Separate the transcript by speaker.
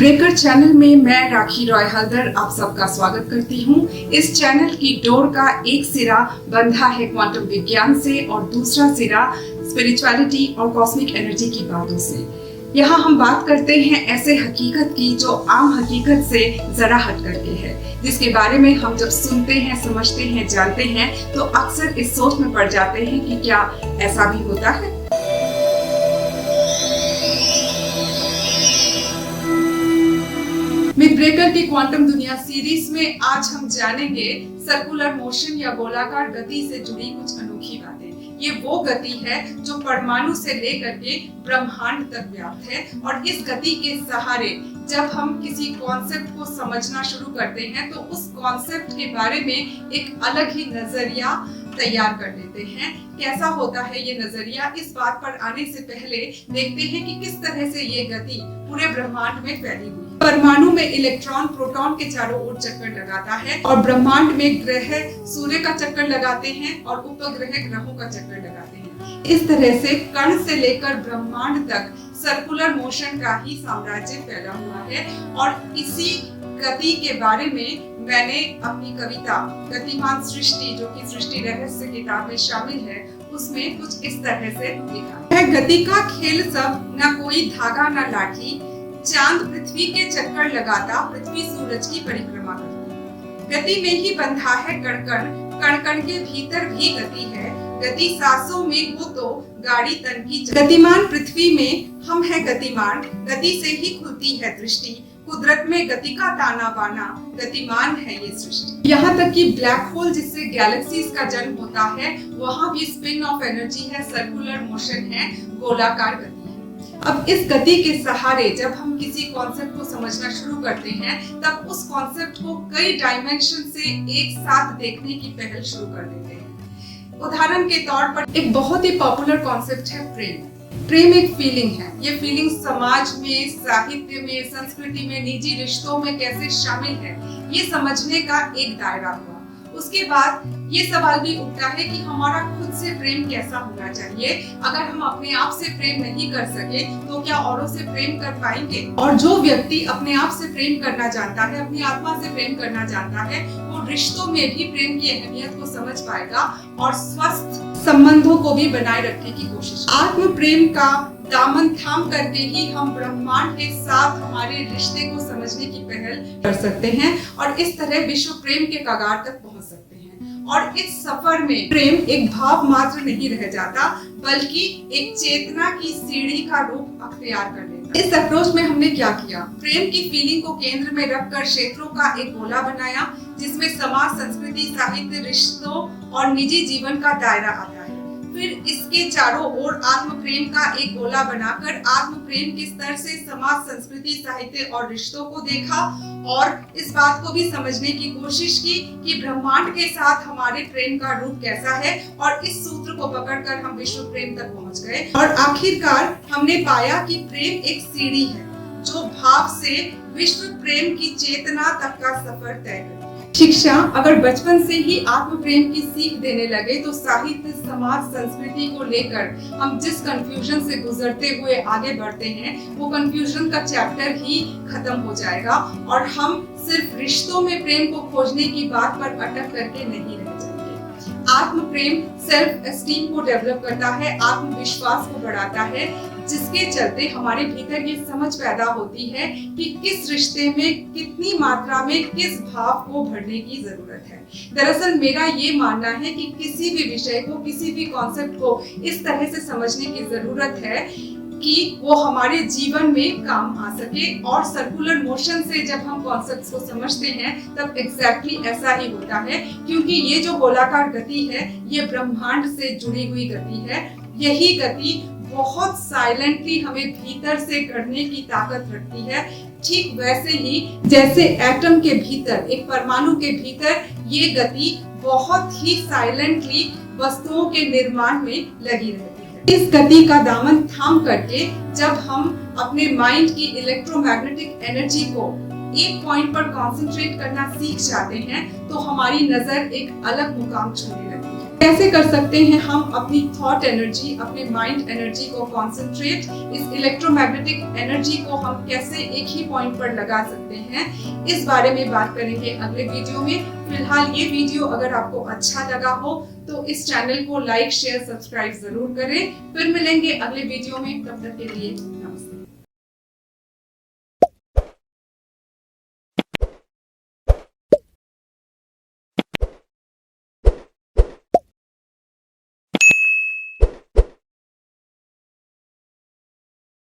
Speaker 1: Breaker channel में मैं राखी रॉय हल्दर आप सबका स्वागत करती हूँ। इस चैनल की डोर का एक सिरा बंधा है क्वांटम विज्ञान से और दूसरा सिरा स्पिरिचुअलिटी और कॉस्मिक एनर्जी की बातों से। यहाँ हम बात करते हैं ऐसे हकीकत की जो आम हकीकत से जरा हट करके है, जिसके बारे में हम जब सुनते हैं, समझते हैं, जानते हैं तो अक्सर इस सोच में पड़ जाते हैं कि क्या ऐसा भी होता है। मिथ ब्रेकर की क्वांटम दुनिया सीरीज में आज हम जानेंगे सर्कुलर मोशन या गोलाकार गति से जुड़ी कुछ अनोखी बातें। ये वो गति है जो परमाणु से लेकर के ब्रह्मांड तक व्याप्त है और इस गति के सहारे जब हम किसी कॉन्सेप्ट को समझना शुरू करते हैं तो उस कॉन्सेप्ट के बारे में एक अलग ही नजरिया तैयार कर लेते हैं। कैसा होता है ये नजरिया, इस बात पर आने से पहले देखते हैं कि किस तरह से ये गति पूरे ब्रह्मांड में फैली हुई है। परमाणु में इलेक्ट्रॉन प्रोटॉन के चारों ओर चक्कर लगाता है और ब्रह्मांड में ग्रह सूर्य का चक्कर लगाते हैं और उपग्रह ग्रहों का चक्कर लगाते हैं। इस तरह से कण से लेकर ब्रह्मांड तक सर्कुलर मोशन का ही साम्राज्य फैला हुआ है और इसी गति के बारे में मैंने अपनी कविता गतिमान सृष्टि, जो कि सृष्टि रहस्य किताब में शामिल है, उसमें कुछ इस तरह से लिखा है। गति का खेल सब, न कोई धागा न लाठी, चांद पृथ्वी के चक्कर लगाता, पृथ्वी सूरज की परिक्रमा करती। गति में ही बंधा है कण कण, कण कण के भीतर भी गति है। गति सांसों में हो तो गाड़ी तन की गतिमान पृथ्वी में हम है गतिमान, गति से ही खुलती है दृष्टि। कुदरत में गति का ताना बाना, गतिमान है ये सृष्टि। यहाँ तक कि ब्लैक होल जिससे गैलेक्सीज का जन्म होता है, वहाँ भी स्पिन ऑफ एनर्जी है, सर्कुलर मोशन है, गोलाकार गति है। अब इस गति के सहारे जब हम किसी कॉन्सेप्ट को समझना शुरू करते हैं तब उस कॉन्सेप्ट को कई डायमेंशन से एक साथ देखने की पहल शुरू कर देते हैं। उदाहरण के तौर पर एक बहुत ही पॉपुलर कॉन्सेप्ट है प्रेम। प्रेम एक फीलिंग है। ये फीलिंग समाज में, साहित्य में, संस्कृति में, निजी रिश्तों में कैसे शामिल है, ये समझने का एक दायरा हुआ। उसके बाद ये सवाल भी उठता है कि हमारा खुद से प्रेम कैसा होना चाहिए। अगर हम अपने आप से प्रेम नहीं कर सके तो क्या औरों से प्रेम कर पाएंगे? और जो व्यक्ति अपने आप से प्रेम करना जानता है, अपनी आत्मा से प्रेम करना जानता है, वो रिश्तों में भी प्रेम की अहमियत को समझ पाएगा और स्वस्थ संबंधों को भी बनाए रखने की कोशिश। आत्म प्रेम का दामन थाम करके ही हम ब्रह्मांड के साथ हमारे रिश्ते को समझने की पहल कर सकते हैं और इस तरह विश्व प्रेम के कगार तक पहुंच सकते हैं। और इस सफर में प्रेम एक भाव मात्र नहीं रह जाता, बल्कि एक चेतना की सीढ़ी का रूप अख्तियार कर लेता है। इस अप्रोच में हमने क्या किया? प्रेम की फीलिंग को केंद्र में रखकर क्षेत्रों का एक गोला बनाया, जिसमें समाज, संस्कृति, साहित्य, रिश्तों और निजी जीवन का दायरा आता है। फिर इसके चारों ओर आत्म प्रेम का एक गोला बनाकर आत्म प्रेम के स्तर से समाज, संस्कृति, साहित्य और रिश्तों को देखा और इस बात को भी समझने की कोशिश की कि ब्रह्मांड के साथ हमारे प्रेम का रूप कैसा है और इस सूत्र को पकड़कर हम विश्व प्रेम तक पहुंच गए। और आखिरकार हमने पाया कि प्रेम एक सीढ़ी है जो भाव से विश्व प्रेम की चेतना तक का सफर तय करती है। शिक्षा अगर बचपन से ही आत्म प्रेम की सीख देने लगे तो साहित्य, समाज, संस्कृति को लेकर हम जिस कंफ्यूजन से गुजरते हुए आगे बढ़ते हैं, वो कंफ्यूजन का चैप्टर ही खत्म हो जाएगा और हम सिर्फ रिश्तों में प्रेम को खोजने की बात पर अटक करके नहीं रह जाएंगे। आत्म प्रेम सेल्फ एस्टीम को डेवलप करता है, आत्मविश्वास को बढ़ाता है, जिसके चलते हमारे भीतर ये समझ पैदा होती है कि किस रिश्ते में कितनी मात्रा में किस भाव को भरने की जरूरत है। दरअसल मेरा ये मानना है कि किसी भी विषय को, किसी भी कॉन्सेप्ट को इस तरह से समझने की जरूरत है कि वो हमारे जीवन में काम आ सके। और सर्कुलर मोशन से जब हम कॉन्सेप्ट्स को समझते हैं तब एग्जैक्टली ऐसा ही होता है, क्योंकि ये जो गोलाकार गति है ये ब्रह्मांड से जुड़ी हुई गति है। यही गति बहुत साइलेंटली हमें भीतर से करने की ताकत रखती है। ठीक वैसे ही जैसे एटम के भीतर, एक परमाणु के भीतर ये गति बहुत ही साइलेंटली वस्तुओं के निर्माण में लगी रहती है। इस गति का दामन थाम करके जब हम अपने माइंड की इलेक्ट्रोमैग्नेटिक एनर्जी को एक पॉइंट पर कंसंट्रेट करना सीख जाते हैं तो हमारी नजर एक अलग मुकाम छूने लगती है। कैसे कर सकते हैं हम अपनी थॉट एनर्जी, अपने माइंड एनर्जी को कॉन्सेंट्रेट, इस इलेक्ट्रोमैग्नेटिक एनर्जी को हम कैसे एक ही पॉइंट पर लगा सकते हैं, इस बारे में बात करेंगे अगले वीडियो में। फिलहाल ये वीडियो अगर आपको अच्छा लगा हो तो इस चैनल को लाइक, शेयर, सब्सक्राइब जरूर करें। फिर मिलेंगे अगले वीडियो में, तब तक के लिए